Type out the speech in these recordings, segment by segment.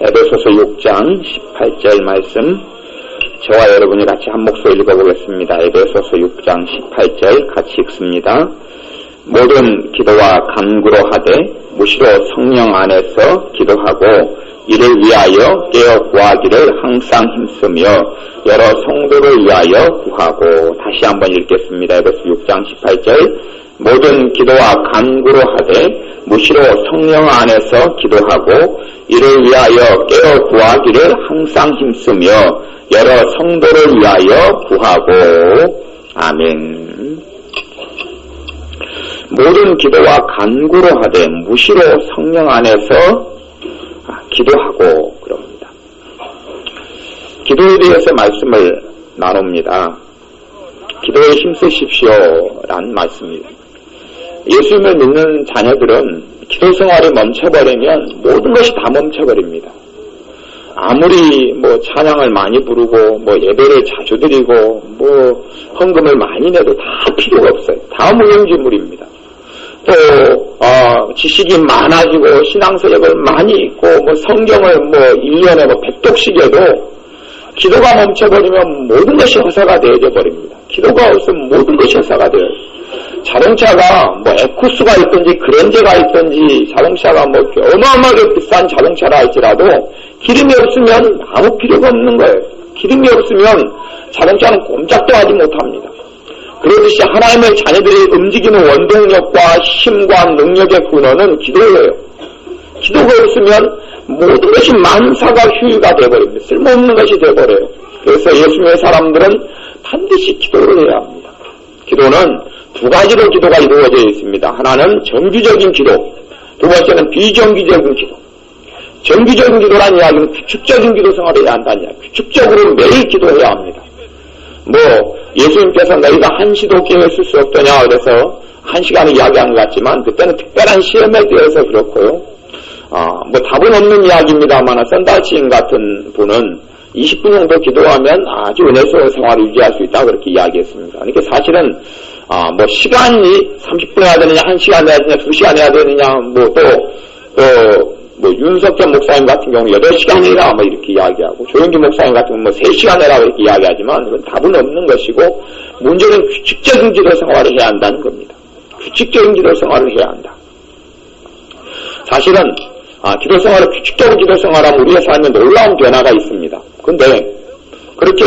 에베소서 6장 18절 말씀 저와 여러분이 같이 한 목소리 읽어보겠습니다. 에베소서 6장 18절 같이 읽습니다. 모든 기도와 간구로 하되 무시로 성령 안에서 기도하고 이를 위하여 깨어 구하기를 항상 힘쓰며 여러 성도를 위하여 구하고. 다시 한번 읽겠습니다. 에베소 6장 18절 모든 기도와 간구로 하되 무시로 성령 안에서 기도하고 이를 위하여 깨어 구하기를 항상 힘쓰며 여러 성도를 위하여 구하고. 아멘. 모든 기도와 간구로 하되 무시로 성령 안에서 기도하고 그럽니다. 기도에 대해서 말씀을 나눕니다. 기도에 힘쓰십시오라는 말씀입니다. 예수님을 믿는 자녀들은 기도 생활이 멈춰버리면 모든 것이 다 멈춰버립니다. 아무리 찬양을 많이 부르고 예배를 자주 드리고 헌금을 많이 내도 다 필요가 없어요. 다 무용지물입니다. 또 지식이 많아지고 신앙서적을 많이 읽고 성경을 1년에 100독씩 해도 기도가 멈춰버리면 모든 것이 허사가 되어져 버립니다. 기도가 없으면 모든 것이 허사가 돼요. 자동차가 에쿠스가 있든지 그랜저가 있든지 자동차가 어마어마하게 비싼 자동차라 할지라도 기름이 없으면 아무 필요가 없는 거예요. 기름이 없으면 자동차는 꼼짝도 하지 못합니다. 그러듯이 하나님의 자녀들이 움직이는 원동력과 힘과 능력의 근원은 기도예요. 기도가 없으면 모든 것이 만사가 휴유가 되어버립니다. 쓸모없는 것이 되어버려요. 그래서 예수님의 사람들은 반드시 기도를 해야 합니다. 기도는 두 가지로 기도가 이루어져 있습니다. 하나는 정규적인 기도, 두 번째는 비정규적인 기도. 정규적인 기도란 이야기는 규칙적인 기도 생활을 해야 한다는 이야기. 규칙적으로 매일 기도해야 합니다. 예수님께서 너희가 한시도 깨었을 수 없더냐 그래서 1시간을 이야기한 것 같지만 그때는 특별한 시험에 대해서 그렇고요. 답은 없는 이야기입니다만 썬달치인 같은 분은 20분 정도 기도하면 아주 은혜스러운 생활을 유지할 수 있다 그렇게 이야기했습니다. 그러니까 사실은 시간이 30분 해야 되느냐 1시간 해야 되느냐 2시간 해야 되느냐 윤석전 목사님 같은 경우 8시간 해라 이렇게 이야기하고 조영기 목사님 같은 경우 3시간 해라 이렇게 이야기하지만 그건 답은 없는 것이고 문제는 규칙적인 기도 생활을 해야 한다는 겁니다. 규칙적인 기도 생활을 해야 한다. 사실은 기도 생활을 규칙적인 기도 생활하면 우리의 삶에 놀라운 변화가 있습니다. 근데 그렇게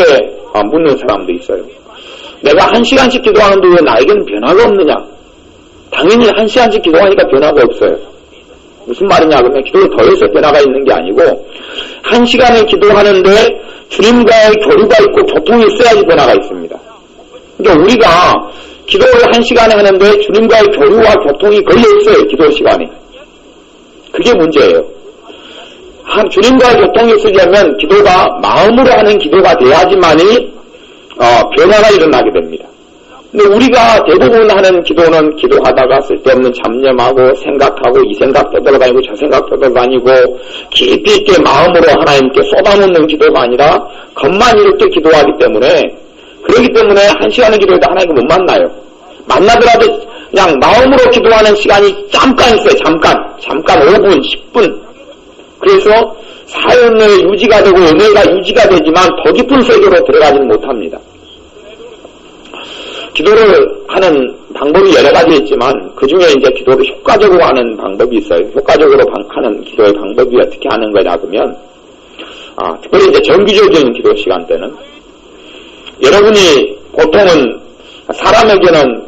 묻는 사람도 있어요. 내가 1시간씩 기도하는데 왜 나에게는 변화가 없느냐? 당연히 1시간씩 기도하니까 변화가 없어요. 무슨 말이냐 그러면 기도를 더해서 변화가 있는 게 아니고 1시간을 기도하는데 주님과의 교류가 있고 교통이 있어야지 변화가 있습니다. 그러니까 우리가 기도를 1시간에 하는데 주님과의 교류와 교통이 거의 없어요. 기도 시간에. 그게 문제예요. 주님과의 교통이 있으려면 기도가 마음으로 하는 기도가 돼야지만이 변화가 일어나게 됩니다. 근데 우리가 대부분 하는 기도는 기도하다가 쓸데없는 잡념하고 생각하고 이 생각 떠돌아다니고 저 생각 떠돌아다니고 깊이 있게 마음으로 하나님께 쏟아놓는 기도가 아니라 겉만 이렇게 기도하기 때문에 그렇기 때문에 1시간의 기도에도 하나님을 못 만나요. 만나더라도 그냥 마음으로 기도하는 시간이 잠깐 있어요. 잠깐 5분 10분. 그래서 사연의 유지가 되고 은혜가 유지가 되지만 더 깊은 세계로 들어가지는 못합니다. 기도를 하는 방법이 여러 가지 있지만 그 중에 이제 기도를 효과적으로 하는 방법이 있어요. 효과적으로 하는 기도의 방법이 어떻게 하는 거냐 그러면 특별히 이제 정기적인 기도 시간 때는 여러분이 보통은 사람에게는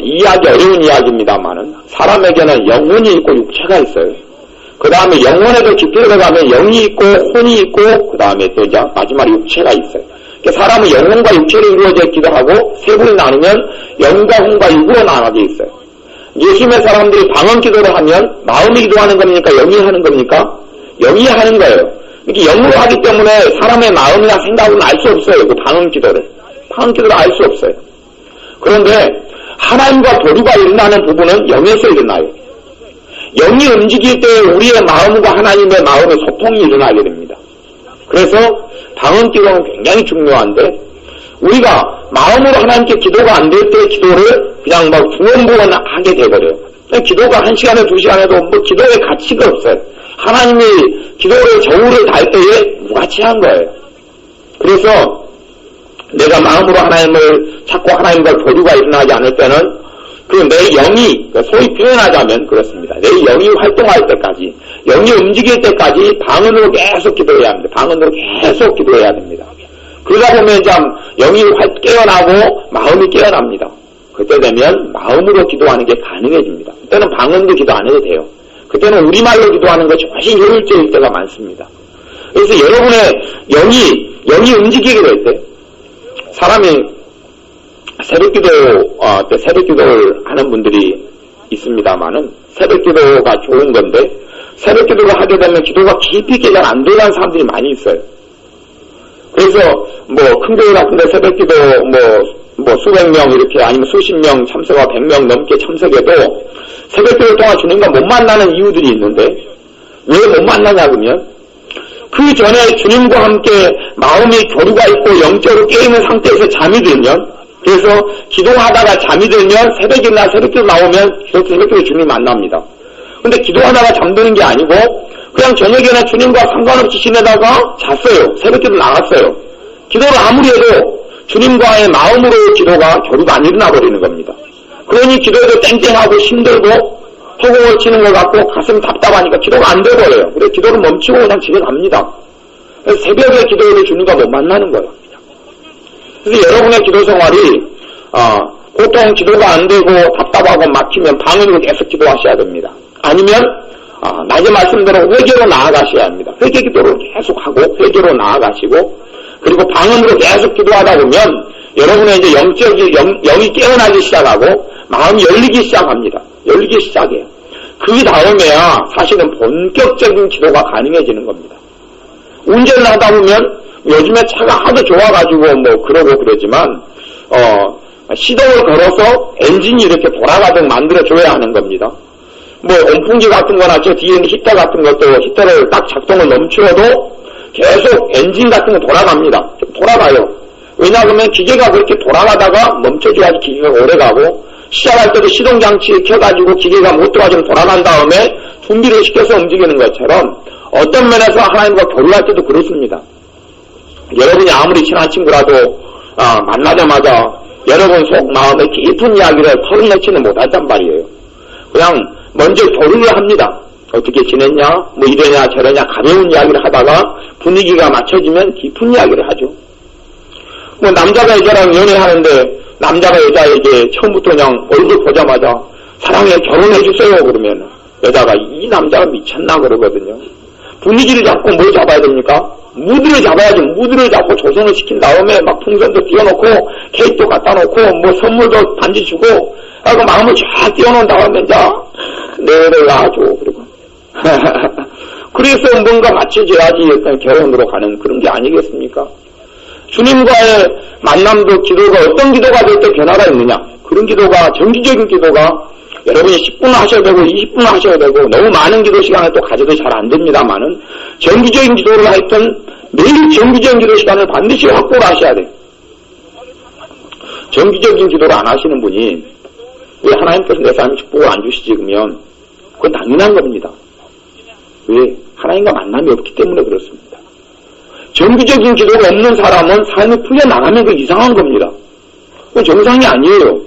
이해하기 어려운 이야기입니다만은 사람에게는 영혼이 있고 육체가 있어요. 그 다음에 영혼에도 깊이 들어가면 영이 있고 혼이 있고 그 다음에 또 이제 마지막에 육체가 있어요. 사람은 영혼과 육체로 이루어져 있기도 하고 세 분이 나누면 영과 혼과 육으로 나눠져 있어요. 예수님의 사람들이 방언 기도를 하면 마음이 기도하는 겁니까? 영이 하는 겁니까? 영이 하는 거예요. 이렇게 영으로 하기 때문에 사람의 마음이나 생각은 알 수 없어요. 그 방언 기도를 알 수 없어요. 그런데 하나님과 교류가 일어나는 부분은 영에서 일어나요. 영이 움직일 때 우리의 마음과 하나님의 마음의 소통이 일어나게 됩니다. 그래서 방언 기도는 굉장히 중요한데 우리가 마음으로 하나님께 기도가 안 될 때 기도를 그냥 중언부언 하게 돼버려요. 기도가 1시간에 2시간에도 뭐 기도의 가치가 없어요. 하나님이 기도의 저울을 달 때에 무가치한 거예요. 그래서 내가 마음으로 하나님을 찾고 하나님과 교류가 일어나지 않을 때는 그 내 영이, 소위 표현하자면 그렇습니다. 내 영이 활동할 때까지, 영이 움직일 때까지 방언으로 계속 기도해야 합니다. 방언으로 계속 기도해야 됩니다. 그러다 보면 참 영이 깨어나고 마음이 깨어납니다. 그때 되면 마음으로 기도하는 게 가능해집니다. 그때는 방언도 기도 안 해도 돼요. 그때는 우리말로 기도하는 것이 훨씬 효율적일 때가 많습니다. 그래서 여러분의 영이 움직이게 될 때, 사람이 새벽기도를 하는 분들이 있습니다만은, 새벽기도가 좋은 건데, 새벽기도를 하게 되면 기도가 깊이 있게 잘 안 들어가는 사람들이 많이 있어요. 그래서 큰 교회 같은데 새벽기도 수백 명 이렇게 아니면 수십 명 참석하고 100명 넘게 참석해도 새벽기도 동안 주님과 못 만나는 이유들이 있는데, 왜 못 만나냐 그러면 그 전에 주님과 함께 마음이 교류가 있고 영적으로 깨있는 상태에서 잠이 들면, 그래서 기도하다가 잠이 들면 새벽이나 새벽기도 나오면 새벽기도 주님 만납니다. 근데 기도하다가 잠드는 게 아니고 그냥 저녁에는 주님과 상관없이 지내다가 잤어요. 새벽기도 나갔어요. 기도를 아무리 해도 주님과의 마음으로 기도가 교류가 안 일어나 버리는 겁니다. 그러니 기도에도 땡땡하고 힘들고 허공을 치는 것 같고 가슴이 답답하니까 기도가 안 돼버려요. 그래서 기도를 멈추고 그냥 집에 갑니다. 그래서 새벽에 기도를 주님과 못 만나는 거예요. 그래서 여러분의 기도 생활이 보통 기도가 안 되고 답답하고 막히면 방언으로 계속 기도하셔야 됩니다. 아니면 낮에 말씀대로 회개로 나아가셔야 합니다. 회개 기도를 계속 하고 회개로 나아가시고, 그리고 방언으로 계속 기도하다 보면 여러분의 이제 영이 깨어나기 시작하고 마음이 열리기 시작합니다. 열리기 시작해요. 그 다음에야 사실은 본격적인 기도가 가능해지는 겁니다. 운전을 하다 보면 요즘에 차가 하도 좋아가지고 그러고 그러지만 시동을 걸어서 엔진이 이렇게 돌아가도록 만들어줘야 하는 겁니다. 온풍기 같은 거나 저 뒤에 있는 히터 같은 것도 히터를 딱 작동을 멈추어도 계속 엔진 같은 거 돌아갑니다. 돌아가요. 왜냐하면 기계가 그렇게 돌아가다가 멈춰줘야지 기계가 오래가고, 시작할 때도 시동장치 켜가지고 기계가 못 들어가지고 돌아간 다음에 준비를 시켜서 움직이는 것처럼 어떤 면에서 하나님과 교류할 때도 그렇습니다. 여러분이 아무리 친한 친구라도 만나자마자 여러분 속 마음의 깊은 이야기를 털어놓지는 못한단 말이에요. 그냥 먼저 교류를 합니다. 어떻게 지냈냐, 이러냐 저러냐 가벼운 이야기를 하다가 분위기가 맞춰지면 깊은 이야기를 하죠. 남자가 여자랑 연애하는데 남자가 여자에게 처음부터 그냥 얼굴 보자마자 사랑해 결혼해주세요 그러면 여자가 이 남자가 미쳤나 그러거든요. 분위기를 잡고 뭘 잡아야 됩니까? 무드를 잡아야지. 무드를 잡고 조성을 시킨 다음에 막 풍선도 띄워놓고 케이크도 갖다 놓고 선물도 반지 주고 하고 마음을 쫙 띄워놓은 다음에 이제 내를 낳아줘 그리고 그래서 뭔가 맞춰져야지 일단 결혼으로 가는 그런 게 아니겠습니까? 주님과의 만남도 기도가 어떤 기도가 될 때 변화가 있느냐, 그런 기도가 정기적인 기도가 여러분이 10분 하셔야 되고 20분 하셔야 되고 너무 많은 기도 시간을 또 가져도 잘 안 됩니다만은 정기적인 기도를 하여튼 매일 정기적인 기도 시간을 반드시 확보를 하셔야 돼요. 정기적인 기도를 안 하시는 분이 왜 하나님께서 내 삶에 축복을 안 주시지 그러면 그건 당연한 겁니다. 왜? 하나님과 만남이 없기 때문에 그렇습니다. 정기적인 기도가 없는 사람은 삶이 풀려나가면 그 이상한 겁니다. 그건 정상이 아니에요.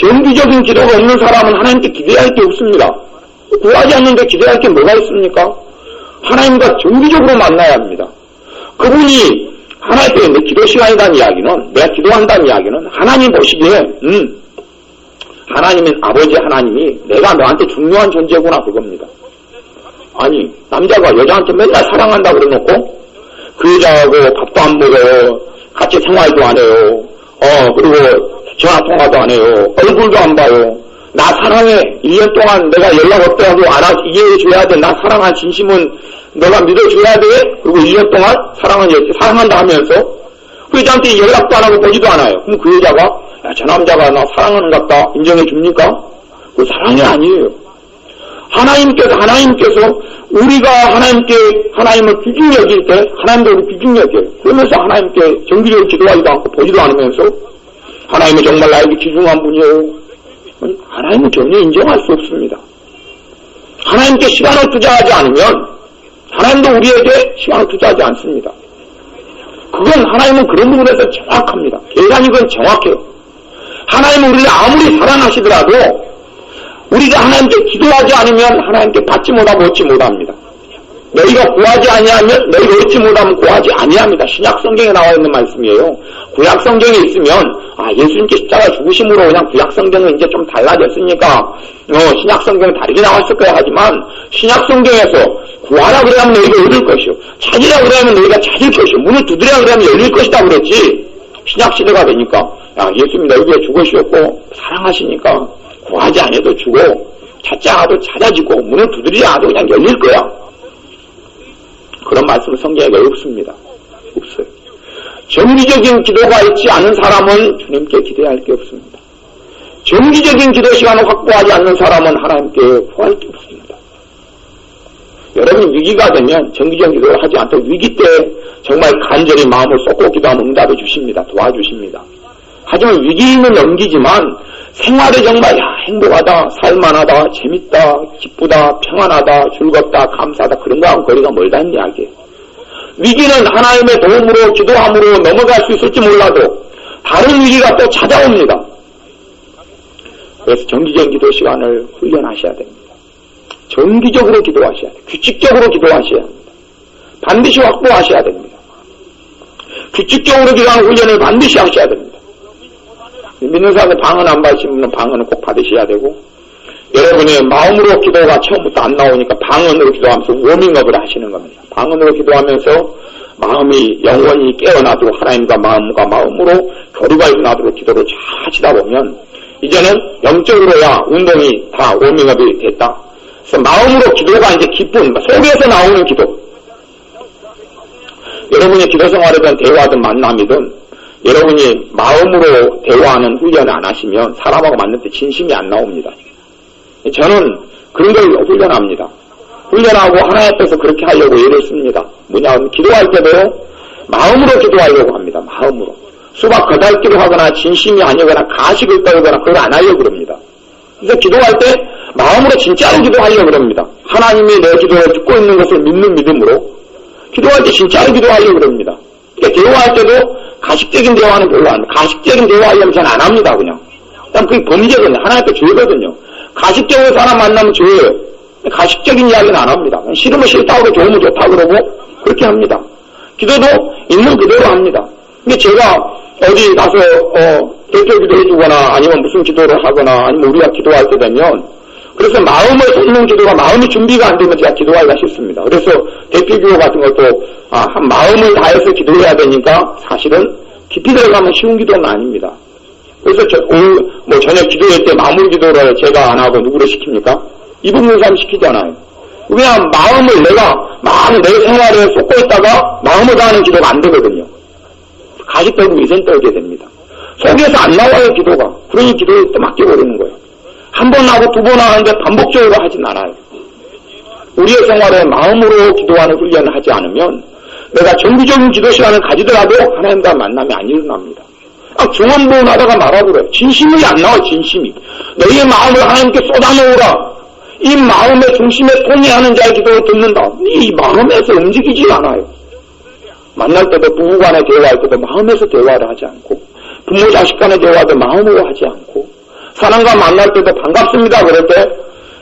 정기적인 기도가 없는 사람은 하나님께 기대할 게 없습니다. 구하지 않는데 기대할 게 뭐가 있습니까? 하나님과 정기적으로 만나야 합니다. 그분이 하나님께 내 기도 시간이라는 이야기는, 내가 기도한다는 이야기는 하나님 보시기에 하나님은 아버지 하나님이 내가 너한테 중요한 존재구나 그겁니다. 아니 남자가 여자한테 맨날 사랑한다고 그래놓고 그 여자하고 밥도 안 먹어요. 같이 생활도 안 해요. 그리고 전화통화도 안 해요. 얼굴도 안 봐요. 나 사랑해. 1년 동안 내가 연락 없더라도 이해해줘야 돼. 나 사랑한 진심은 너가 믿어줘야 돼. 그리고 1년 동안 사랑한다 하면서 그 여자한테 연락도 안 하고 보지도 않아요. 그럼 그 여자가 야, 저 남자가 나 사랑하는 것 같다 인정해 줍니까? 그 사랑이 아니에요. 하나님께서 우리가 하나님을 귀중히 여길 때 하나님도 우리 귀중히 여겨요. 그러면서 하나님께 정기적으로 기도하지도 않고 보지도 않으면서 하나님은 정말 나에게 귀중한 분이에요. 하나님은 전혀 인정할 수 없습니다. 하나님께 시간을 투자하지 않으면 하나님도 우리에게 시간을 투자하지 않습니다. 그건 하나님은 그런 부분에서 정확합니다. 계산이 그건 정확해요. 하나님은 우리를 아무리 사랑하시더라도 우리가 하나님께 기도하지 않으면 하나님께 받지 못하고 얻지 못합니다. 너희가 구하지 아니하면 너희가 얻지 못하면 구하지 아니합니다. 신약 성경에 나와 있는 말씀이에요. 구약 성경에 있으면 예수님께 십자가 죽으심으로 그냥 구약 성경은 이제 좀 달라졌으니까 신약 성경은 다르게 나왔을 거야 하지만 신약 성경에서 구하라 그러면 너희가 얻을 것이요 찾으라 그러면 너희가 찾을 것이요 문을 두드리라 그러면 열릴 것이다 그랬지. 신약 시대가 되니까 예수님 너희에게 죽으시었고 사랑하시니까 구하지 않아도 주고 찾자 하도 찾아지고 문을 두드리라 하도 그냥 열릴 거야. 그런 말씀은 성경에 없습니다. 없어요. 정기적인 기도가 있지 않은 사람은 주님께 기대할 게 없습니다. 정기적인 기도 시간을 확보하지 않는 사람은 하나님께 구할 게 없습니다. 여러분이 위기가 되면 정기적인 기도를 하지 않도록 위기 때 정말 간절히 마음을 쏟고 기도하면 응답해 주십니다. 도와주십니다. 하지만 위기는 넘기지만 생활에 정말 행복하다, 살만하다, 재밌다, 기쁘다, 평안하다, 즐겁다, 감사하다 그런 거하고 거리가 멀다는 이야기예요. 위기는 하나님의 도움으로 기도함으로 넘어갈 수 있을지 몰라도 다른 위기가 또 찾아옵니다. 그래서 정기적인 기도 시간을 훈련하셔야 됩니다. 정기적으로 기도하셔야 돼요. 규칙적으로 기도하셔야 합니다. 반드시 확보하셔야 됩니다. 규칙적으로 기도하는 훈련을 반드시 하셔야 됩니다. 믿는 사람은 방언 안 받으시면 방언은 꼭 받으셔야 되고 여러분의 마음으로 기도가 처음부터 안 나오니까 방언으로 기도하면서 워밍업을 하시는 겁니다. 방언으로 기도하면서 마음이 영원히 깨어나도록 하나님과 마음과 마음으로 교류가 일어나도록 기도를 잘 하시다 보면 이제는 영적으로야 운동이 다 워밍업이 됐다. 그래서 마음으로 기도가 이제 기쁨, 속에서 나오는 기도. 여러분의 기도 생활이든 대화든 만남이든 여러분이 마음으로 대화하는 훈련을 안 하시면 사람하고 만날 때 진심이 안 나옵니다. 저는 그런 걸 훈련합니다. 훈련하고 하나님 앞에서 그렇게 하려고 예를 씁니다. 뭐냐면 기도할 때도 마음으로 기도하려고 합니다. 마음으로. 수박 거달기를 하거나 진심이 아니거나 가식을 떨거나 그걸 안 하려고 그럽니다. 그래서 기도할 때 마음으로 진짜로 기도하려고 그럽니다. 하나님이 내 기도를 듣고 있는 것을 믿는 믿음으로 기도할 때 진짜로 기도하려고 그럽니다. 그러니까 대화할 때도 가식적인 대화는 별로 안 해요. 가식적인 대화하려면 잘 안 합니다, 그냥. 그게 범죄거든요. 하나님 앞에 죄거든요. 가식적인 사람 만나면 죄예요. 가식적인 이야기는 안 합니다. 싫으면 싫다고 그러고 좋으면 좋다고 그러고 그렇게 합니다. 기도도 있는 그대로 합니다. 근데 제가 어디 가서 대표 기도해주거나 아니면 무슨 기도를 하거나 아니면 우리가 기도할 때 되면 그래서 마음을 쏟는 기도가 마음이 준비가 안 되면 제가 기도하기가 싫습니다. 그래서 대표 기도 같은 것도 한 마음을 다해서 기도해야 되니까 사실은 깊이 들어가면 쉬운 기도는 아닙니다. 그래서 오늘 저녁 기도할 때 마무리 기도를 제가 안 하고 누구를 시킵니까? 이북문 사람 시키잖아요. 그냥 마음을 내가 내 생활에 쏟고 있다가 마음을 다하는 기도가 안 되거든요. 가식 떨고 위생 떨게 됩니다. 속에서 안 나와요, 기도가. 그러니 기도를 또 맡겨버리는 거예요. 한 번 하고 두 번 하는데 반복적으로 하진 않아요. 우리의 생활에 마음으로 기도하는 훈련을 하지 않으면 내가 정기적인 기도 시간을 가지더라도 하나님과 만남이 안 일어납니다. 중언부언 하다가 말아버려요. 진심이 안 나와요, 진심이. 너희의 마음을 하나님께 쏟아놓으라. 이 마음의 중심에 통해하는 자의 기도를 듣는다. 이 마음에서 움직이지 않아요. 만날 때도 부부간에 대화할 때도 마음에서 대화를 하지 않고 부모 자식 간의 대화도 마음으로 하지 않고 사람과 만날 때도 반갑습니다 그럴 때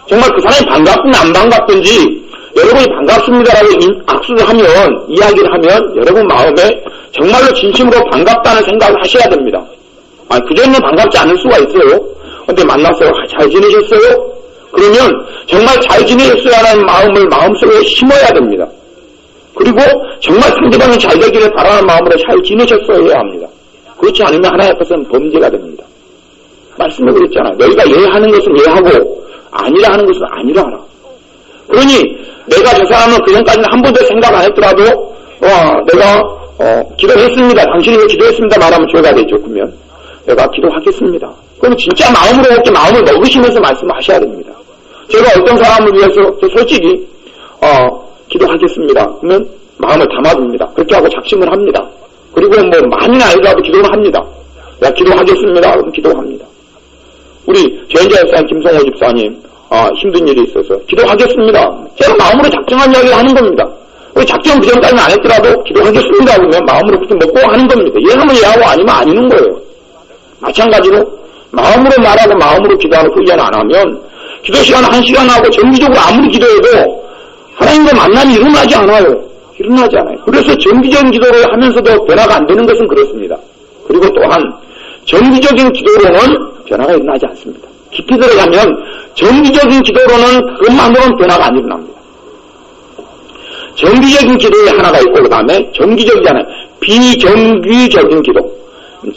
정말 그 사람이 반갑든 안 반갑든지 여러분이 반갑습니다라고 악수를 하면 이야기를 하면 여러분 마음에 정말로 진심으로 반갑다는 생각을 하셔야 됩니다. 그전에는 반갑지 않을 수가 있어요. 근데 만나서 잘 지내셨어요? 그러면 정말 잘 지내셨어야 하는 마음을 마음속에 심어야 됩니다. 그리고 정말 상대방이 잘 되기를 바라는 마음으로 잘 지내셨어야 해야 합니다. 그렇지 않으면 하나님 앞에서는 범죄가 됩니다. 말씀을 그랬잖아요. 너희가 예하는 것은 예하고 아니라 하는 것은 아니라 하라. 그러니 내가 저 사람은 그전까지는 한 번도 생각 안 했더라도 내가 기도했습니다. 당신이 기도했습니다 말하면 죄가 되죠. 그러면 내가 기도하겠습니다. 그럼 진짜 마음으로 이렇게 마음을 먹으시면서 말씀을 하셔야 됩니다. 제가 어떤 사람을 위해서 솔직히 기도하겠습니다. 그러면 마음을 담아둡니다. 그렇게 하고 작심을 합니다. 그리고 많이는 아니더라도 기도를 합니다. 내가 기도하겠습니다. 그럼 기도합니다. 우리 전자 집사님, 김성호 집사님, 힘든 일이 있어서 기도하겠습니다. 제가 마음으로 작정한 이야기를 하는 겁니다. 작정 그 전까지는 안 했더라도 기도하겠습니다. 그러면 마음으로 그렇게 먹고 하는 겁니다. 예하면 예하고 아니면 아니는 거예요. 마찬가지로 마음으로 말하고 마음으로 기도하는 훈련 안 하면 기도 시간 1시간 하고 정기적으로 아무리 기도해도 하나님과 만남이 일어나지 않아요. 일어나지 않아요. 그래서 정기적인 기도를 하면서도 변화가 안 되는 것은 그렇습니다. 그리고 또한 정기적인 기도로는 변화가 일어나지 않습니다. 깊이 들어가면 정기적인 기도로는 그것만으로는 변화가 안 일어납니다. 정기적인 기도에 하나가 있고 그 다음에 정기적이잖아요. 비정기적인 기도.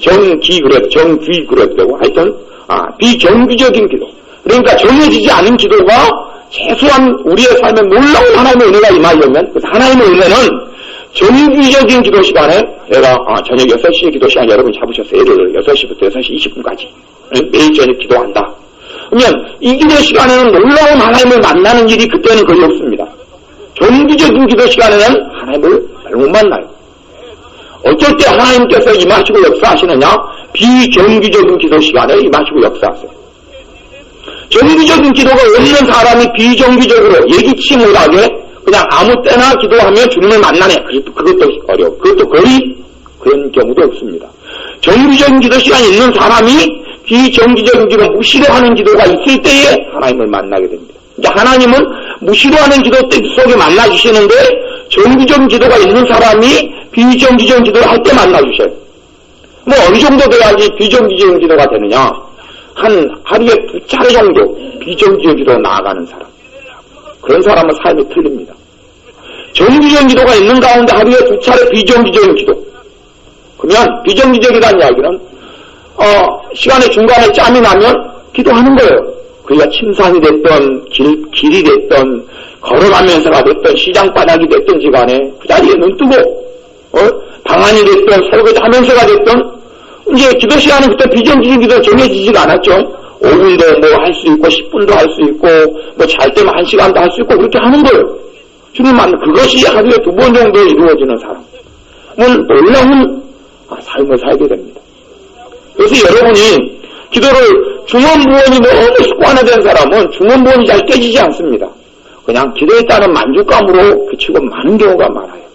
정기 그래도 정기 그래도 되고 하여튼 비정기적인 기도. 그러니까 정해지지 않은 기도가 최소한 우리의 삶에 놀라운 하나님의 은혜가 임하려면 그래서 하나님의 은혜는 정기적인 기도 시간에 내가 저녁 6시 기도 시간 여러분 잡으셨어요. 예를 들어 6시부터 6시 20분까지 매일 저녁 기도한다. 그러면 이 기도 시간에는 놀라운 하나님을 만나는 일이 그때는 거의 없습니다. 정기적인 기도 시간에는 하나님을 잘 못 만나요. 어쩔 때 하나님께서 임하시고 역사하시느냐? 비정기적인 기도 시간에 임하시고 역사하세요. 정기적인 기도가 없는 사람이 비정기적으로 예기치 못하게 그냥 아무 때나 기도하면 주님을 만나네. 그것도 어려워. 그것도 거의 그런 경우도 없습니다. 정기적인 기도 시간이 있는 사람이 비정기적인 기도, 무시로 하는 기도가 있을 때에 하나님을 만나게 됩니다. 그러니까 하나님은 무시로 하는 기도 속에 만나주시는데 정기적인 기도가 있는 사람이 비정기적인 기도를 할 때 만나주셔요. 뭐 어느 정도 돼야지 비정기적인 기도가 되느냐? 한 하루에 2차례 정도 비정기적인 기도로 나아가는 사람. 그런 사람은 삶이 틀립니다. 정기적인 기도가 있는 가운데 하루에 2차례 비정기적인 기도. 그러면 비정기적이라는 이야기는 시간의 중간에 짬이 나면 기도하는 거예요. 그가 침상이 됐던 길이 됐던 걸어가면서가 됐던 시장바닥이 됐든지 간에 그 자리에 눈 뜨고 방 안이 됐던 설거지 하면서가 됐던 이제 기도 시간은 그때 비정기적인 기도 정해지지가 않았죠. 5분도 뭐 할 수 있고 10분도 할 수 있고 뭐 잘 때면 1시간도 할 수 있고 그렇게 하는 거예요. 주님 만나 그것이 하루에 2번 정도 이루어지는 사람은 놀라운 삶을 살게 됩니다. 그래서 여러분이 기도를 중언부언이 너무 습관화된 사람은 중언부언이 잘 깨지지 않습니다. 그냥 기도했다는 만족감으로 그치고 많은 경우가 많아요.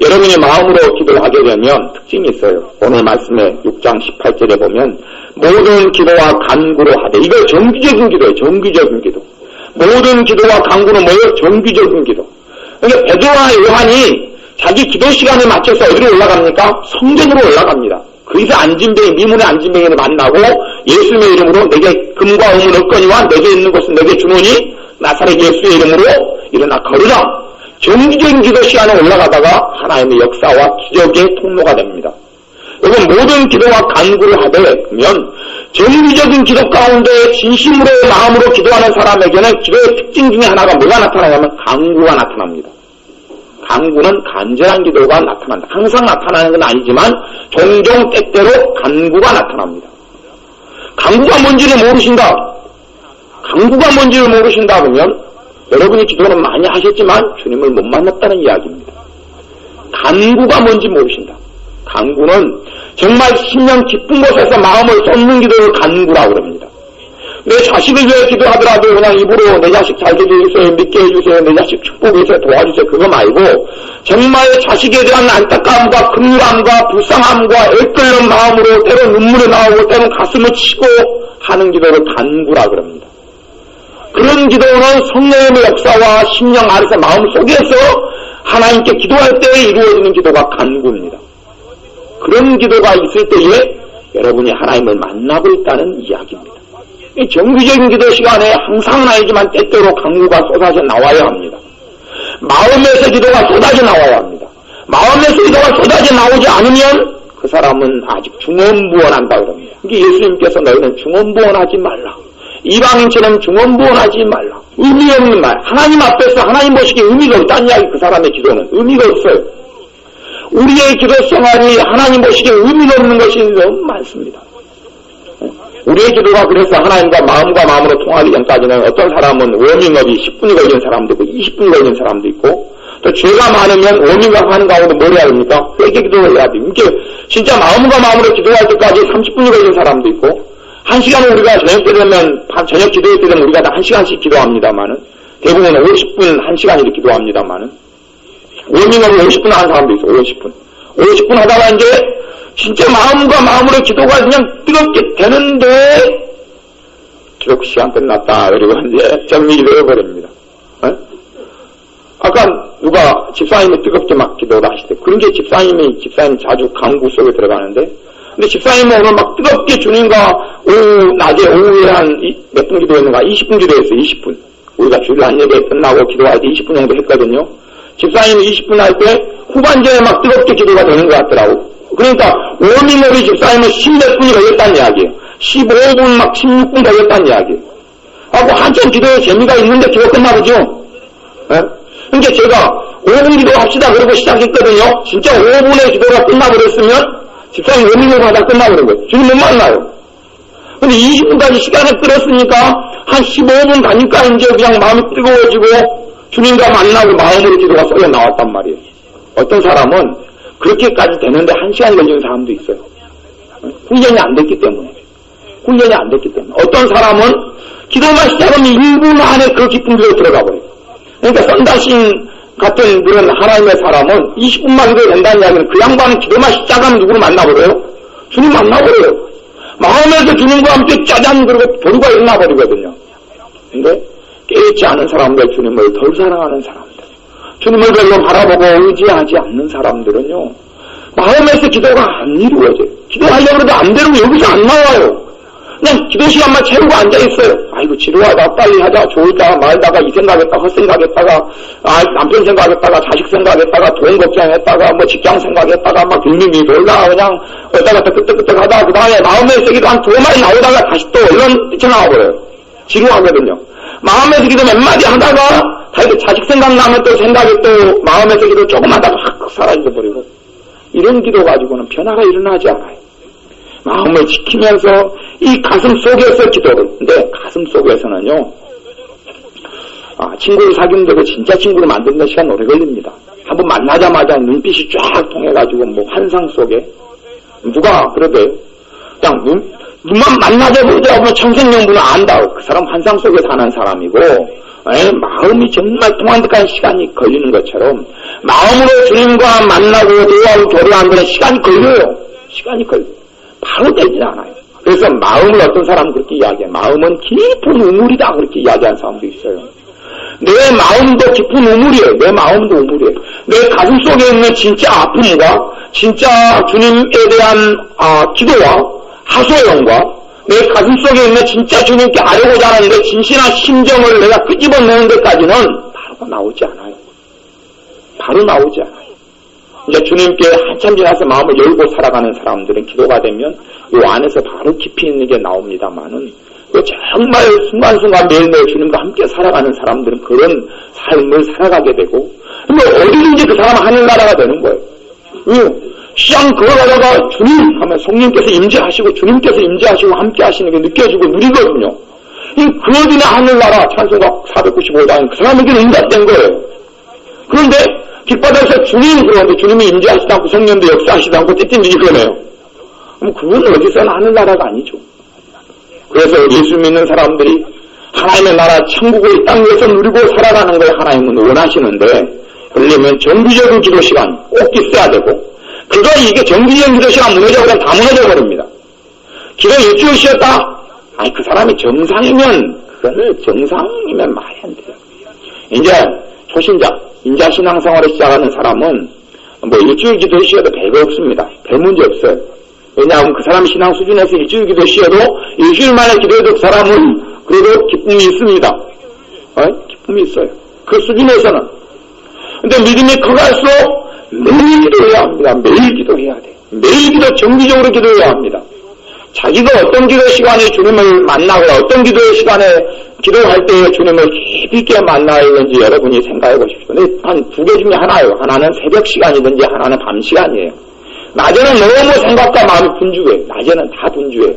여러분이 마음으로 기도를 하게 되면 특징이 있어요. 오늘 말씀에 6장 18절에 보면 모든 기도와 간구로 하되 이거 정기적인 기도예요. 정기적인 기도. 모든 기도와 간구는 뭐예요? 정기적인 기도. 그러니까 베드로와 요한이 자기 기도 시간에 맞춰서 어디로 올라갑니까? 성전으로 올라갑니다. 거기서 안진뱅이, 미문의 안진뱅이를 만나고 예수님의 이름으로 내게 금과 은은 없거니와 내게 있는 것은 내게 주노니 나사렛 예수의 이름으로 일어나 걸으라. 정기적인 기도 시간에 올라가다가 하나님의 역사와 기적의 통로가 됩니다. 여러분 모든 기도와 간구를 하되 그러면 정기적인 기도 가운데 진심으로 마음으로 기도하는 사람에게는 기도의 특징 중에 하나가 뭐가 나타나냐면 간구가 나타납니다. 간구는 간절한 기도가 나타난다. 항상 나타나는 건 아니지만 종종 때때로 간구가 나타납니다. 간구가 뭔지를 모르신다. 간구가 뭔지를 모르신다 그러면 여러분이 기도는 많이 하셨지만 주님을 못 만났다는 이야기입니다. 간구가 뭔지 모르신다. 간구는 정말 심령 깊은 곳에서 마음을 쏟는 기도를 간구라고 그럽니다. 내 자식을 위해 기도하더라도 그냥 입으로 내 자식 잘 되게 해주세요, 믿게 해주세요, 내 자식 축복해주세요, 도와주세요 그거 말고 정말 자식에 대한 안타까움과 긍휼함과 불쌍함과 애끓는 마음으로 때론 눈물이 나오고 때론 가슴을 치고 하는 기도를 간구라 그럽니다. 그런 기도는 성령의 역사와 심령 안에서 마음 속에서 하나님께 기도할 때에 이루어지는 기도가 간구입니다. 그런 기도가 있을 때에 여러분이 하나님을 만나고 있다는 이야기입니다. 이 정기적인 기도 시간에 항상은 아니지만 때때로 간구가 쏟아져 나와야 합니다. 마음에서 기도가 쏟아져 나와야 합니다. 마음에서 기도가 쏟아져 나오지 않으면 그 사람은 아직 중언부언한다 그럽니다. 이게 예수님께서 너희는 중언부언하지 말라. 이방인처럼 중언부언하지 말라. 의미 없는 말. 하나님 앞에서 하나님 보시기에 의미가 없다는 이야기. 그 사람의 기도는 의미가 없어요. 우리의 기도 생활이 하나님 보시기에 의미가 없는 것이 너무 많습니다. 우리의 기도가 그래서 하나님과 마음으로 통하기 전까지는 어떤 사람은 워밍업이 10분이 걸리는 사람도 있고 20분이 걸리는 사람도 있고 또 죄가 많으면 워밍업 하는 가운데 뭘 해야 됩니까? 회개 기도를 해야 됩니다. 이게 진짜 마음으로 기도할 때까지 30분이 걸리는 사람도 있고 1시간은 우리가 저녁 때 되면, 저녁 기도회 때 되면 우리가 다 1시간씩 기도합니다만은, 대부분 50분, 1시간 이렇게 기도합니다만은, 워밍업을 50분 하는 사람도 있어, 50분. 50분 하다가 이제, 진짜 마음과 마음으로 기도가 그냥 뜨겁게 되는데, 기도 시간 끝났다. 그리고 이제 정리가 되어버립니다. 아까 누가 집사님이 뜨겁게 막 기도를 하시대. 그런 게 집사님 자주 강구 속에 들어가는데, 근데 집사님은 오늘 막 뜨겁게 주님과 낮에 오후에 한 몇 분 기도했는가? 20분 기도했어요, 20분. 우리가 주일 한 예배 끝나고 기도할 때 20분 정도 했거든요. 집사님이 20분 할 때 후반전에 막 뜨겁게 기도가 되는 것 같더라고. 그러니까 워밍업이 집사님은 10몇 분이 걸렸다는 이야기예요. 15분 막 16분 걸렸다는 이야기예요. 하고 한참 기도에 재미가 있는데 기도 끝나보죠. 그러니까 제가 5분 기도합시다 그러고 시작했거든요. 진짜 5분의 기도가 끝나버렸으면 집사님 워밍업 하다 끝나버린 거예요. 주님 못 만나요. 근데 20분까지 시간을 끌었으니까 한 15분 가니까 이제 그냥 마음이 뜨거워지고 주님과 만나고 마음으로 기도가 쏟아 나왔단 말이에요. 어떤 사람은 그렇게까지 되는데 1시간 걸리는 사람도 있어요. 훈련이 안 됐기 때문에. 어떤 사람은 기도만 시작하면 1분 안에 그 깊은 기도로 들어가 버려요. 그러니까 썬다신 같은 그런 하나님의 사람은 20분만 기도 된다는 이야기는 그 양반은 기도만 시작하면 누구를 만나버려요? 주님 만나버려요. 마음에서 주님과 함께 짜잔 그러고 도리가 일어나버리거든요. 근데 깨닫지 않은 사람들, 주님을 덜 사랑하는 사람들, 주님을 별로 바라보고 의지하지 않는 사람들은요, 마음에서 기도가 안 이루어져요. 기도하려고 해도 안 되고 여기서 안 나와요. 그냥 기도 시간만 채우고 앉아있어요. 아이고 지루하다, 빨리 하자, 좋을까 말다가 이 생각했다가 헛생각했다가 남편 생각했다가 자식 생각했다가 돈 걱정했다가 뭐 직장 생각했다가 막 빙빙빙 돌다가 그냥 어디다가 끄떡끄떡 하다가 그 다음에 마음에서 기도 한 2마디 나오다가 다시 또 얼른 뛰쳐나와버려요. 지루하거든요. 마음에서 기도 몇 마디 하다가 다시 자식 생각나면 또 생각이 또 마음에서 기도 조금 하다가 확 사라져버리고, 이런 기도 가지고는 변화가 일어나지 않아요. 마음을 지키면서 이 가슴 속에서 기도를. 근데 가슴 속에서는요, 친구를 사귀는데도 진짜 친구를 만드는 시간 오래 걸립니다. 한번 만나자마자 눈빛이 쫙 통해가지고 뭐 환상 속에 누가 그러대요. 그냥 눈만 만나자보자 하면 천생연분을 안다. 그 사람 환상 속에 사는 사람이고, 마음이 정말 통한 듯한 시간이 걸리는 것처럼 마음으로 주님과 만나고 대화하고 교류하는 데는 시간이 걸려요. 바로 되지 않아요. 그래서 마음을 어떤 사람은 그렇게 이야기해요. 마음은 깊은 우물이다 그렇게 이야기하는 사람도 있어요. 내 마음도 깊은 우물이에요. 내 마음도 우물이에요. 내 가슴 속에 있는 진짜 아픔과 진짜 주님에 대한 기도와 하소연과 내 가슴 속에 있는 진짜 주님께 아뢰고자 하는데 진실한 심정을 내가 끄집어내는 데까지는 바로 나오지 않아요. 이제 주님께 한참 지나서 마음을 열고 살아가는 사람들은 기도가 되면 이 안에서 바로 깊이 있는 게 나옵니다만은, 정말 순간순간 매일매일 주님과 함께 살아가는 사람들은 그런 삶을 살아가게 되고, 어디든지 그 사람은 하늘나라가 되는 거예요. 시장 걸어가다가 주님 하면 성령께서 임재하시고 주님께서 임재하시고 함께 하시는 게 느껴지고 누리거든요. 그 어디나 하늘나라 찬송가 495장 그 사람에게는 응답된 거예요. 그런데 길바닥에서 주님 그러는데 주님이 임재하시지 않고 성령도 역사하시지 않고 띠띠미지 그러네요. 그럼 그건 어디서나 하늘나라가 아니죠. 그래서 예수 믿는 사람들이 하나님의 나라 천국을 이 땅에서 누리고 살아가는 걸 하나님은 원하시는데, 그러려면 정기적인 기도 시간 꼭 있어야 되고, 이게 정기적인 기도 시간 무너져버리면 다 무너져버립니다. 기도 일주일 쉬었다? 그 사람이 정상이면, 그거는 정상이면 말이 안 돼요. 이제 초신자, 인자신앙생활을 시작하는 사람은 뭐 일주일 기도 쉬어도 별거 없습니다. 별 문제 없어요. 왜냐하면 그 사람 신앙 수준에서 일주일 기도 쉬어도 일주일 만에 기도해도 그 사람은 그래도 기쁨이 있습니다. 기쁨이 있어요. 그 수준에서는. 근데 믿음이 커갈수록 매일 기도해야 합니다. 매일 기도해야 돼요. 매일 기도 정기적으로 기도해야 합니다. 자기가 어떤 기도 시간에 주님을 만나고 어떤 기도의 시간에 기도할 때 주님을 깊이 있게 만나야 하는지 여러분이 생각해 보십시오. 한 두 개 중에 하나예요. 하나는 새벽 시간이든지 하나는 밤 시간이에요. 낮에는 너무 생각과 마음이 분주해요. 낮에는 다 분주해요.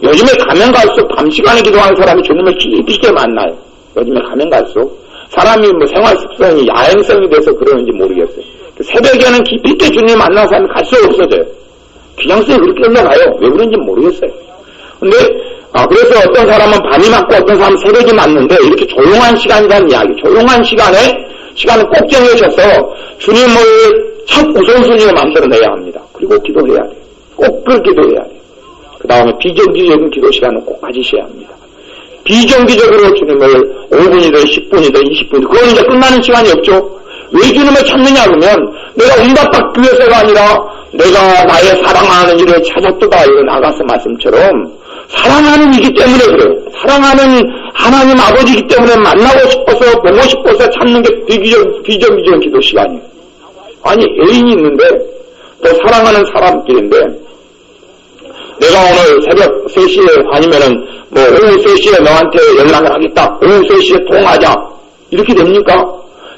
요즘에 가면 갈수록 밤 시간에 기도하는 사람이 주님을 깊이 있게 만나요. 요즘에 가면 갈수록 사람이 뭐 생활 습성이 야행성이 돼서 그러는지 모르겠어요. 새벽에는 깊이 있게 주님을 만나는 사람이 갈수록 없어져요. 기장성이 그렇게 올라가요. 왜 그런지 모르겠어요. 근데 그래서 어떤 사람은 밤이 맞고 어떤 사람은 새벽이 맞는데 이렇게 조용한 시간이라는 이야기, 조용한 시간을 꼭 정해셔서 주님을 첫 우선순위로 만들어내야 합니다. 그리고 기도해야 돼요. 꼭 그 기도해야 돼요. 그 다음에 비정기적인 기도 시간은 꼭 가지셔야 합니다. 비정기적으로 주님을 5분이든 10분이든 20분이든 그건 이제 끝나는 시간이 없죠. 왜 주님을 찾느냐 그러면 내가 응답받기 위해서가 아니라 내가 나의 사랑하는 이를 찾았도다 이런 아가서 말씀처럼 사랑하는 이기 때문에 그래요. 사랑하는 하나님 아버지이기 때문에 만나고 싶어서 보고 싶어서 찾는 게 비정기적인 기도 시간이에요. 아니 애인이 있는데 또 사랑하는 사람끼리인데 내가 오늘 새벽 3시에 아니면은 뭐 오후 3시에 너한테 연락을 하겠다. 오후 3시에 통화하자. 이렇게 됩니까?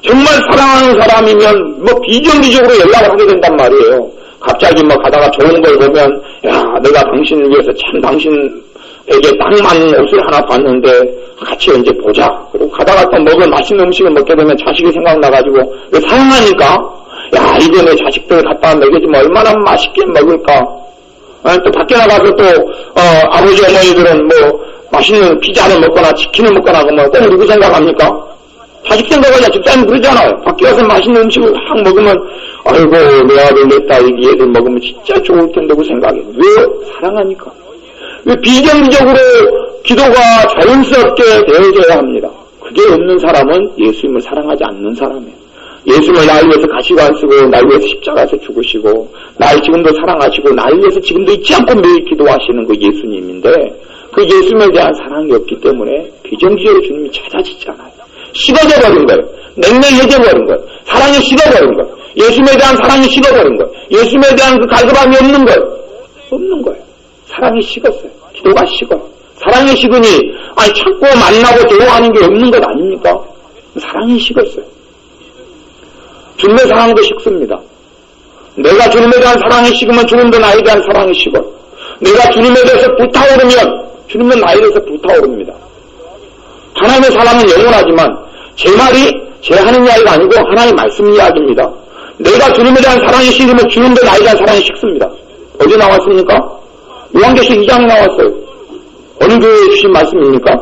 정말 사랑하는 사람이면 뭐 비정기적으로 연락을 하게 된단 말이에요. 갑자기 뭐 가다가 좋은 걸 보면 야 내가 당신을 위해서 참 당신에게 딱 맞는 옷을 하나 봤는데 같이 언제 보자. 그리고 가다가 또 먹은 맛있는 음식을 먹게 되면 자식이 생각나가지고 왜 사랑하니까 야 이거 내 자식들 갖다 먹여주면 얼마나 맛있게 먹을까. 또 밖에 나가서 또 아버지 어머니들은 뭐 맛있는 피자를 먹거나 치킨을 먹거나 그러면 꼭 누구 생각합니까? 자식 생각하자. 직장인 그러잖아요. 밖에 가서 맛있는 음식을 확 먹으면 아이고 내 아들 내 딸 얘들 먹으면 진짜 좋을 텐데 그 생각해. 왜? 사랑하니까. 왜 비정기적으로 기도가 자연스럽게 되어져야 합니다. 그게 없는 사람은 예수님을 사랑하지 않는 사람이에요. 예수님을 나를 위해서 가시관 쓰고 나를 위해서 십자가에서 죽으시고 나를 지금도 사랑하시고 나를 위해서 지금도 잊지 않고 매일 기도하시는 그 예수님인데 그 예수님에 대한 사랑이 없기 때문에 비정기적으로 주님이 찾아지지 않아요. 식어져 버린 거예요. 냉랭해져 버린 거예요. 사랑이 식어버린 거예요. 예수님에 대한 사랑이 식어버린 거예요. 예수님에 대한 그 갈급함이 없는 거예요. 없는 거예요. 사랑이 식었어요. 기도가 식어요. 사랑이 식으니 아니 찾고 만나고 대화하는 게 없는 것 아닙니까? 사랑이 식었어요. 주님의 사랑도 식습니다. 내가 주님에 대한 사랑이 식으면 주님도 나에 대한 사랑이 식어요. 내가 주님에 대해서 불타오르면 주님은 나에 대해서 불타오릅니다. 하나님의 사랑은 영원하지만 제 말이 제 하는 이야기가 아니고 하나님의 말씀 이야기입니다. 내가 주님에 대한 사랑이 식으면 주님도 나에 대한 사랑이 식습니다. 어디 나왔습니까? 요한계시록 2장에 나왔어요. 어느 교회에 주신 말씀입니까?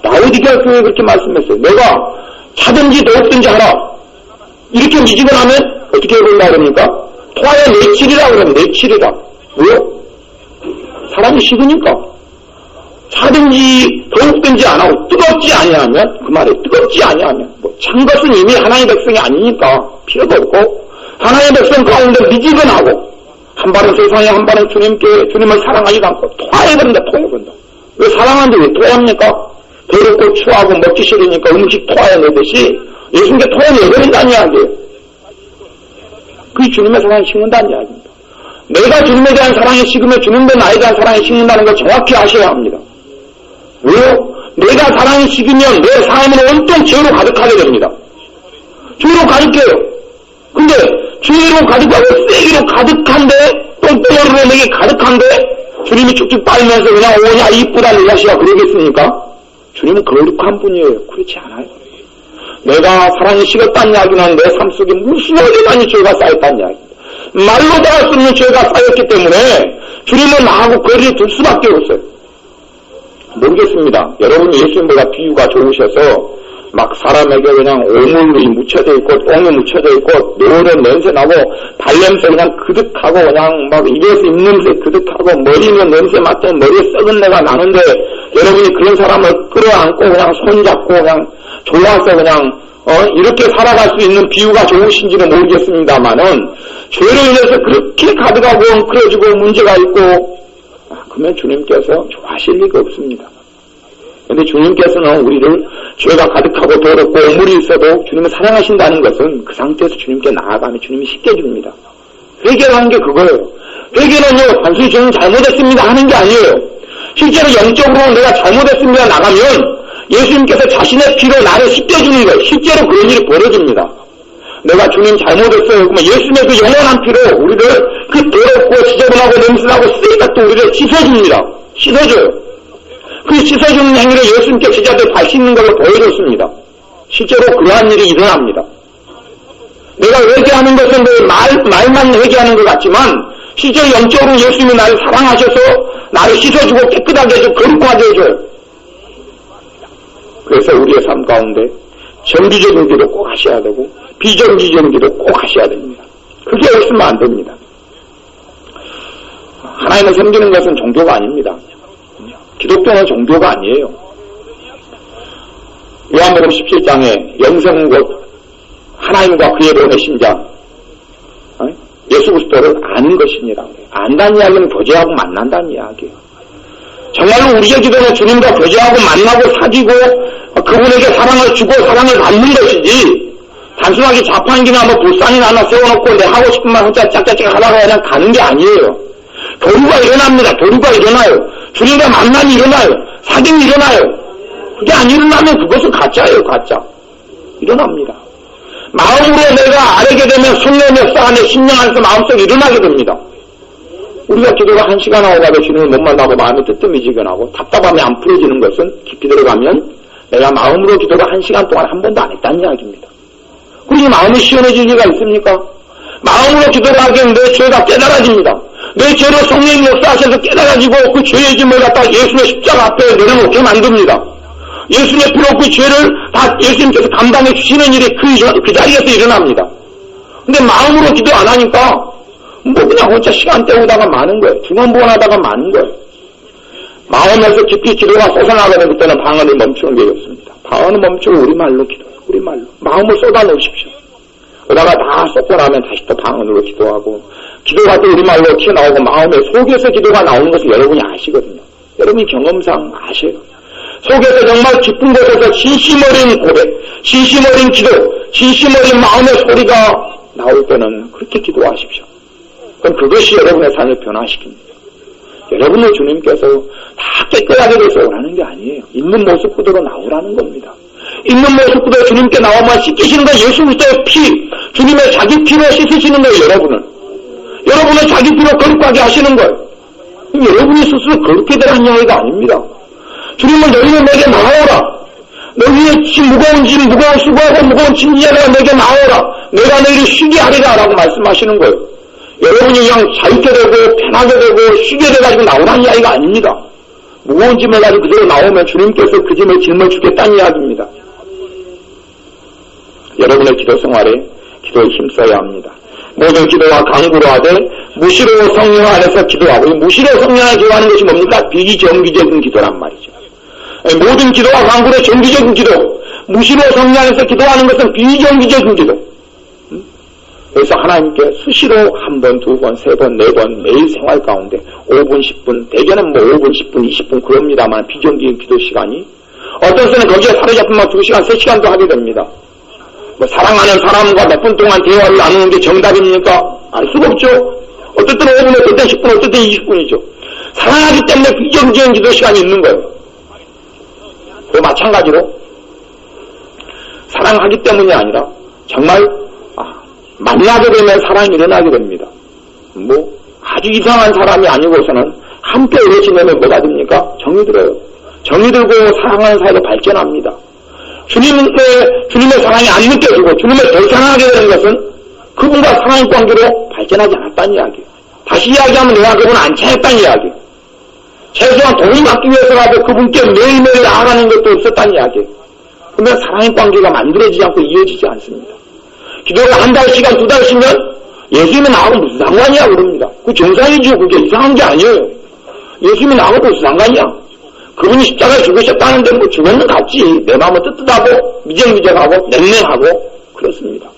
라오디게아 교회에 그렇게 말씀했어요. 내가 차든지 더욱든지 하라. 이렇게 미지근하면 어떻게 해본다 그럽니까? 토하여 내칠이라 그러면 내칠이라. 왜요? 사람이 식으니까. 차든지 더욱든지 안 하고 뜨겁지 아니하면 그 말에 뜨겁지 아니하면 찬 것은 이미 하나님의 백성이 아니니까 필요도 없고 하나님의 백성 가운데 미지근하고 한 발은 세상에 한 발은 주님께 주님을 사랑하지도 않고 토해버린다. 왜 사랑하는데 왜 토합니까? 더럽고 추하고 먹기 싫으니까 음식 토해내듯이 예수님께 토해내버린다는 이야기예요. 그게 주님의 사랑이 식는다는 이야기입니다. 내가 주님에 대한 사랑이 식으면 주님도 나에 대한 사랑이 식는다는 걸 정확히 아셔야 합니다. 왜요? 내가 사랑이 식으면 내 삶은 온통 죄로 가득하게 됩니다. 죄로 가득해요. 근데 죄로 가득하고 쓰레기로 가득한데 똥덩어리로 내게 가득한데 주님이 쭉쭉 빨면서 그냥 오냐 이쁘다 내 자식아 그러겠습니까? 주님은 거룩한 분이에요. 그렇지 않아요. 내가 사랑이 식었다는 이야기는 내 삶 속에 무수하게 많이 죄가 쌓였다는 이야기입니다. 말로 다 할 수 없는 죄가 쌓였기 때문에 주님은 나하고 거리를 둘 수밖에 없어요. 모르겠습니다. 여러분이 예수님보다 비유가 좋으셔서 막 사람에게 그냥 오물이 묻혀져 있고 똥이 묻혀져 있고 노는 냄새 나고 발냄새 그냥 그득하고 그냥 막 입에서 입냄새 그득하고 머리는 냄새 맡으면 머리에 썩은 내가 나는데 여러분이 그런 사람을 끌어안고 그냥 손잡고 그냥 좋아서 그냥 이렇게 살아갈 수 있는 비유가 좋으신지는 모르겠습니다만은 죄로 인해서 그렇게 가득하고 엉클어지고 문제가 있고 그러면 주님께서 좋아하실 리가 없습니다. 그런데 주님께서는 우리를 죄가 가득하고 더럽고 오물이 있어도 주님을 사랑하신다는 것은 그 상태에서 주님께 나아가면 주님이 쉽게 줍니다. 회개라는 게 그거예요. 회개는요 단순히 저는 잘못했습니다 하는 게 아니에요. 실제로 영적으로 내가 잘못했습니다 나가면 예수님께서 자신의 피로 나를 씻겨주는 거예요. 실제로 그런 일이 벌어집니다. 내가 주님 잘못했어요. 그러면 예수님의 그 영원한 피로 우리를 그 더럽고 지저분하고 냄새나고 쓰레기 같은 우리를 씻어줍니다. 씻어줘요. 그 씻어주는 행위를 예수님께 제자들 발 씻는 걸로 보여줬습니다. 실제로 그러한 일이 일어납니다. 내가 회개하는 것은 말만 회개하는 것 같지만 실제로 영적으로 예수님이 나를 사랑하셔서 나를 씻어주고 깨끗하게 해주고 거룩하게 해줘요. 그래서 우리의 삶 가운데 정기적인 기도 꼭 하셔야 되고 비정기적인 기도 꼭 하셔야 됩니다. 그게 없으면 안 됩니다. 하나님을 섬기는 것은 종교가 아닙니다. 기독교는 종교가 아니에요. 요한복음 17장에 영생은 곧 하나님과 그의 보내신 자 예수 그리스도를 아는 것이니라. 안다는 이야기는 교제하고 만난다는 이야기예요. 정말로 우리의 기도는 주님과 교제하고 만나고 사귀고 그분에게 사랑을 주고 사랑을 받는 것이지 단순하게 자판기나 불상이나 하나 세워놓고 내 하고 싶은 말 혼자 짝짝짝 하다가 그냥 가는 게 아니에요. 교류가 일어납니다. 교류가 일어나요. 주님과 만남이 일어나요. 사귐이 일어나요. 그게 안 일어나면 그것은 가짜예요. 가짜. 일어납니다. 마음으로 내가 알게 되면 성령의 역사 안에 심령 안에서 마음속에 일어나게 됩니다. 우리가 기도가 1시간 하고 가도 주님을 못 만나고 마음이 뜨뜻미지근하고 답답함이 안 풀어지는 것은 깊이 들어가면 내가 마음으로 기도가 1시간 동안 한 번도 안 했다는 이야기입니다. 그러니 마음이 시원해질 리가 있습니까? 마음으로 기도를 하기엔 내 죄가 깨달아집니다. 내 죄로 성령이 역사하셔서 깨달아지고 그 죄의 짐을 갖다가 예수의 십자가 앞에 내려놓게 만듭니다. 예수님의 피로 그 죄를 다 예수님께서 감당해 주시는 일이 그 자리에서 일어납니다. 근데 마음으로 기도 안 하니까 그냥 혼자 시간 때우다가 마는 거예요. 중언부언하다가 마는 거예요. 마음에서 깊이 기도가 솟아나가는 그때는 방언을 멈추는 게 없습니다. 방언을 멈추고 우리말로 기도해요. 우리말로. 마음을 쏟아놓으십시오. 그러다가 다 쏟고 나면 다시 또 방언으로 기도하고 기도가 또 우리말로 튀어나오고 마음의 속에서 기도가 나오는 것을 여러분이 아시거든요. 여러분이 경험상 아셔요. 속에서 정말 깊은 곳에서 진심 어린 고백, 진심 어린 기도, 진심 어린 마음의 소리가 나올 때는 그렇게 기도하십시오. 그럼 그것이 여러분의 삶을 변화시킵니다. 여러분의 주님께서 다 깨끗하게 돼서 오라는 게 아니에요. 있는 모습 그대로 나오라는 겁니다. 있는 모습 그대로 주님께 나오면 씻기시는 거예요. 예수 그리스도의 피, 주님의 자기 피로 씻으시는 거예요. 여러분은 자기 피로 거룩하게 하시는 거예요. 여러분이 스스로 거룩해 되라는 이야기가 아닙니다. 주님은 너희는 내게 나오라. 너희의 무거운 짐, 무거운 수고하고 무거운 짐지자가 내게 나오라. 내가 너희를 쉬게 하리라 라고 말씀하시는 거예요. 여러분이 그냥 자유게 되고 편하게 되고 쉬게 돼가지고 나오라는 이야기가 아닙니다. 무거운 짐을 가지고 그대로 나오면 주님께서 그 짐을 짊어주겠다는 이야기입니다. 여러분의 기도 생활에 기도에 힘써야 합니다. 모든 기도와 강구로 하되 무시로 성령 안에서 기도하고, 무시로 성령 안에서 기도하는 것이 뭡니까? 비정기적인 기도란 말이죠. 모든 기도와 강구로 정기적인 기도, 무시로 성령 안에서 기도하는 것은 비정기적인 기도. 그래서 하나님께 수시로 한 번, 두 번, 세 번, 네 번 매일 생활 가운데 5분, 10분, 대개는 5분, 10분, 20분 그럽니다만 비정기적인 기도 시간이 어떤 때는 거기에 사로잡히면 2시간, 3시간도 하게 됩니다. 사랑하는 사람과 몇 분 동안 대화를 나누는 게 정답입니까? 알 수가 없죠. 어떨 때는 5분, 어떨 때는 10분, 어떨 때는 20분이죠. 사랑하기 때문에 비정기적인 기도 시간이 있는 거예요. 그 마찬가지로 사랑하기 때문이 아니라 정말 만나게 되면 사랑이 일어나게 됩니다. 아주 이상한 사람이 아니고서는 함께 오래 지내면 뭐가 됩니까? 정이 들어요. 정이 들고 사랑하는 사이로 발전합니다. 주님의 사랑이 안 느껴지고 주님을 덜 사랑하게 되는 것은 그분과 사랑의 관계로 발전하지 않았다는 이야기예요. 다시 이야기하면 내가 그분을 안 찾았다는 이야기예요. 최소한 돈을 받기 위해서라도 그분께 매일매일 나아가는 것도 없었다는 이야기예요. 그러면 사랑의 관계가 만들어지지 않고 이어지지 않습니다. 기도를 한 달씩간 두 달씩면 예수님이 나하고 무슨 상관이야 그럽니다. 그 정상이죠. 그게 이상한 게 아니에요. 예수님이 나하고 무슨 상관이야. 그분이 십자가에 죽으셨다는데 죽었는 같지. 내 마음은 뜨뜻하고 미적미적하고 냉랭하고 그렇습니다.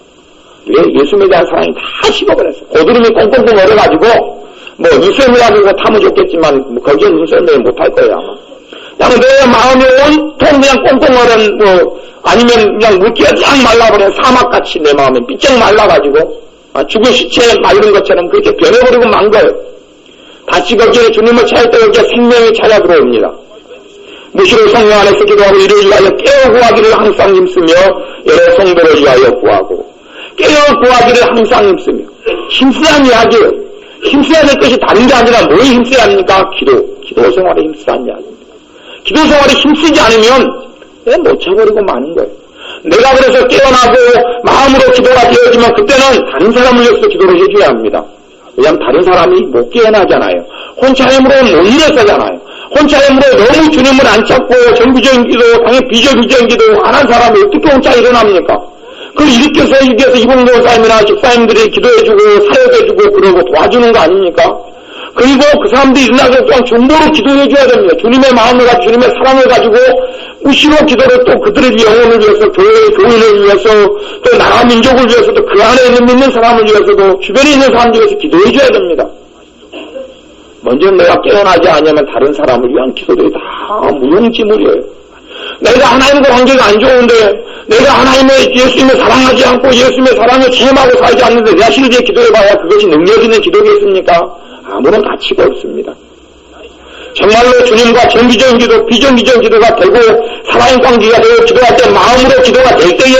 왜? 예수님에 대한 사랑이 다 식어버렸어요. 고드름이 꽁꽁꽁 얼어가지고 눈썰미라고 타면 좋겠지만 거기에 눈썰미 못할 거예요 아마. 그냥 내 마음이 온통 그냥 꽁꽁 얼은 아니면 그냥 물기가 쫙 말라버린 사막같이 내 마음이 삐쩍 말라가지고 죽은 시체 말린 것처럼 그렇게 변해버리고 만 거예요. 다시 거기에 주님을 찾을 때 거기에 생명이 찾아 들어옵니다. 무시로 성령 안에서 기도하고 이를 위하여 깨어 구하기를 항상 힘쓰며 여러 성도를 위하여 구하고 깨어 구하기를 항상 힘쓰며 힘쓰라는 이야기예요. 힘써야 될 것이 다른 게 아니라 뭐에 힘써야 합니까? 기도 생활에 힘쓰라는 이야기입니다. 기도 생활에 힘쓰지 않으면 놓쳐버리고 마는 거예요. 내가 그래서 깨어나고 마음으로 기도가 되어지면 그때는 다른 사람을 위해서 기도를 해줘야 합니다. 왜냐하면 다른 사람이 못 깨어나잖아요. 혼자 힘으로는 못 일어서잖아요. 혼자 힘으로 너무 주님을 안 찾고 정규적인 기도, 당연히 비정규적인 기도 안 한 사람이 어떻게 혼자 일어납니까? 그걸 일으켜서 이봉도사님이나 집사님들이 기도해주고 사역해주고 그러고 도와주는 거 아닙니까? 그리고 그 사람들이 일어나서 또한 중보로 기도해줘야 됩니다. 주님의 마음을 가지고 주님의 사랑을 가지고 무시로 기도를 또 그들의 영혼을 위해서 교회를 위해서 또 나라 민족을 위해서도 그 안에 있는 믿는 사람을 위해서도 주변에 있는 사람들 위해서 기도해줘야 됩니다. 먼저 내가 깨어나지 않으면 다른 사람을 위한 기도들이 다 무용지물이에요. 내가 하나님과 관계가 안 좋은데 내가 하나님의 예수님을 사랑하지 않고 예수님의 사랑을 체험하고 살지 않는데 내가 실제 기도해봐야 그것이 능력 있는 기도겠습니까? 아무런 가치가 없습니다. 정말로 주님과 정기적인 기도, 비정기적인 기도가 되고 사랑의 관계가 되고 기도할 때 마음으로 기도가 될 때에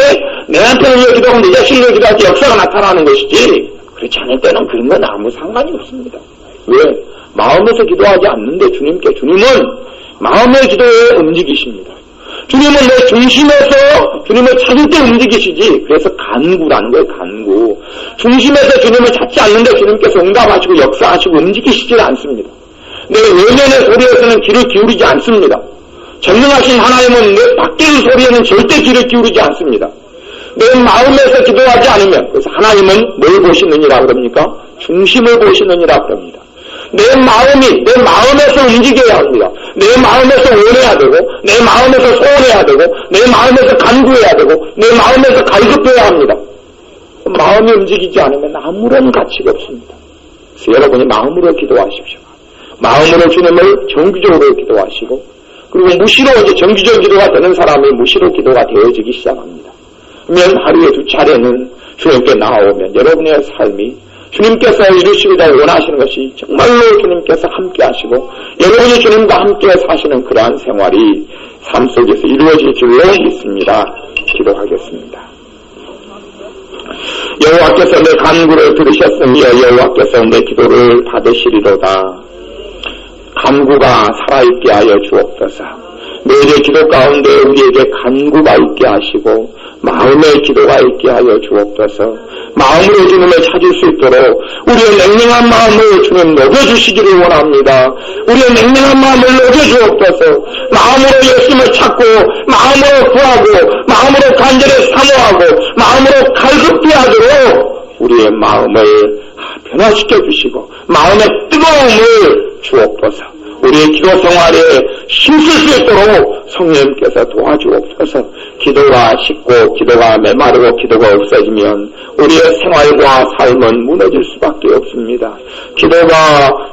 내한테는 위해 기도하고 내 자신을 위해 기도할 때 역사가 나타나는 것이지 그렇지 않을 때는 그런 건 아무 상관이 없습니다. 왜? 마음에서 기도하지 않는데 주님은 마음의 기도에 움직이십니다. 주님은 내 중심에서 주님을 찾을 때 움직이시지. 그래서 간구라는 거예요. 간구. 중심에서 주님을 찾지 않는데 주님께서 응답하시고 역사하시고 움직이시지 않습니다. 내 외면의 소리에서는 귀를 기울이지 않습니다. 전능하신 하나님은 내 밖의 소리에는 절대 귀를 기울이지 않습니다. 내 마음에서 기도하지 않으면 그래서 하나님은 뭘 보시느니라 그럽니까? 중심을 보시느니라 그럽니다. 내 마음에서 움직여야 합니다. 내 마음에서 원해야 되고, 내 마음에서 소원해야 되고, 내 마음에서 간구해야 되고, 내 마음에서 갈급해야 합니다. 마음이 움직이지 않으면 아무런 가치가 없습니다. 그래서 여러분이 마음으로 기도하십시오. 마음으로 주님을 정기적으로 기도하시고, 그리고 무시로 이제 정기적 기도가 되는 사람이 무시로 기도가 되어지기 시작합니다. 그러면 하루에 2차례는 주님께 나오면 여러분의 삶이 주님께서 이루시고자 원하시는 것이 정말로 주님께서 함께 하시고 여러분이 주님과 함께 사시는 그러한 생활이 삶 속에서 이루어질 줄로 믿습니다. 기도하겠습니다. 여호와께서 내 간구를 들으셨으며 여호와께서 내 기도를 받으시리로다. 간구가 살아있게 하여 주옵소서. 매일의 기도 가운데 우리에게 간구가 있게 하시고 마음의 기도가 있게 하여 주옵소서. 마음으로 주님을 찾을 수 있도록 우리의 냉랭한 마음을 주님 녹여주시기를 원합니다. 우리의 냉랭한 마음을 녹여주옵소서. 마음으로 예수님을 찾고 마음으로 구하고 마음으로 간절히 사모하고 마음으로 갈급히 하도록 우리의 마음을 변화시켜 주시고 마음의 뜨거움을 주옵소서. 우리의 기도 생활에 힘쓸 수 있도록 성령님께서 도와주옵소서. 기도가 식고 기도가 메마르고 기도가 없어지면 우리의 생활과 삶은 무너질 수밖에 없습니다. 기도가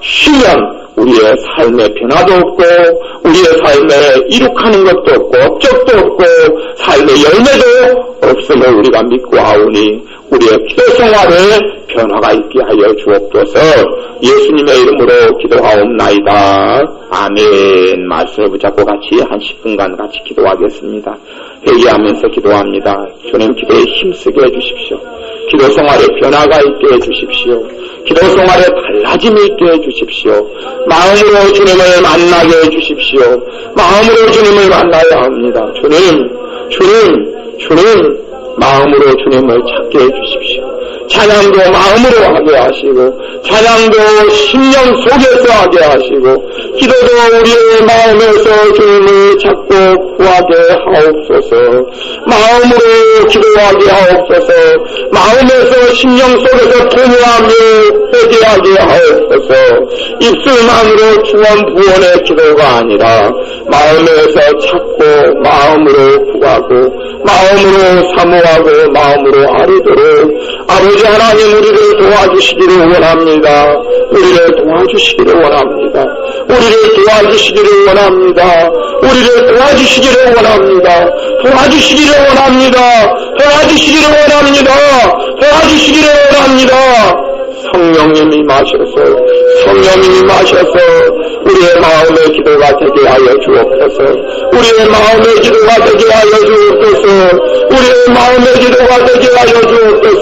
쉬면 우리의 삶에 변화도 없고 우리의 삶에 이룩하는 것도 없고 업적도 없고 삶의 열매도 없음을 우리가 믿고 하오니 우리의 기도 생활에 변화가 있게 하여 주옵소서. 예수님의 이름으로 기도하옵나이다. 아멘. 말씀을 붙잡고 같이 한 10분간 같이 기도하겠습니다. 회개하면서 기도합니다. 주님 기도에 힘쓰게 해주십시오. 기도 생활에 변화가 있게 해주십시오. 기도 생활에 달라짐이 있게 해주십시오. 마음으로 주님을 만나게 해주십시오. 마음으로 주님을 만나야 합니다. 주님 마음으로 주님을 찾게 해주십시오. 찬양도 마음으로 하게 하시고 찬양도 심령 속에서 하게 하시고 기도도 우리의 마음에서 주님을 찾고 구하게 하옵소서. 마음으로 기도하게 하옵소서. 마음에서 심령 속에서 통회하며 회개하게 하옵소서. 입술만으로 중언부언의 기도가 아니라 마음에서 찾고 마음으로 구하고 마음으로 사모하고 마음으로 아뢰도록 아버지 하나님 우리를 도와주시기를 원합니다. 우리를 도와주시기를 원합니다. 우리를 도와주시기를 원합니다. 우리를 도와주시기를 원합니다. 도와주시기를 원합니다. 도와주시기를 원합니다. 도와주시기를 원합니다. 성령님이 임하셔서 우리의 마음의 기도가 되게 하여 주옵소서. 우리의 마음의 기도가 되게 하여 주옵소서. 우리의 마음의 기도가 되게 하여 주옵소서.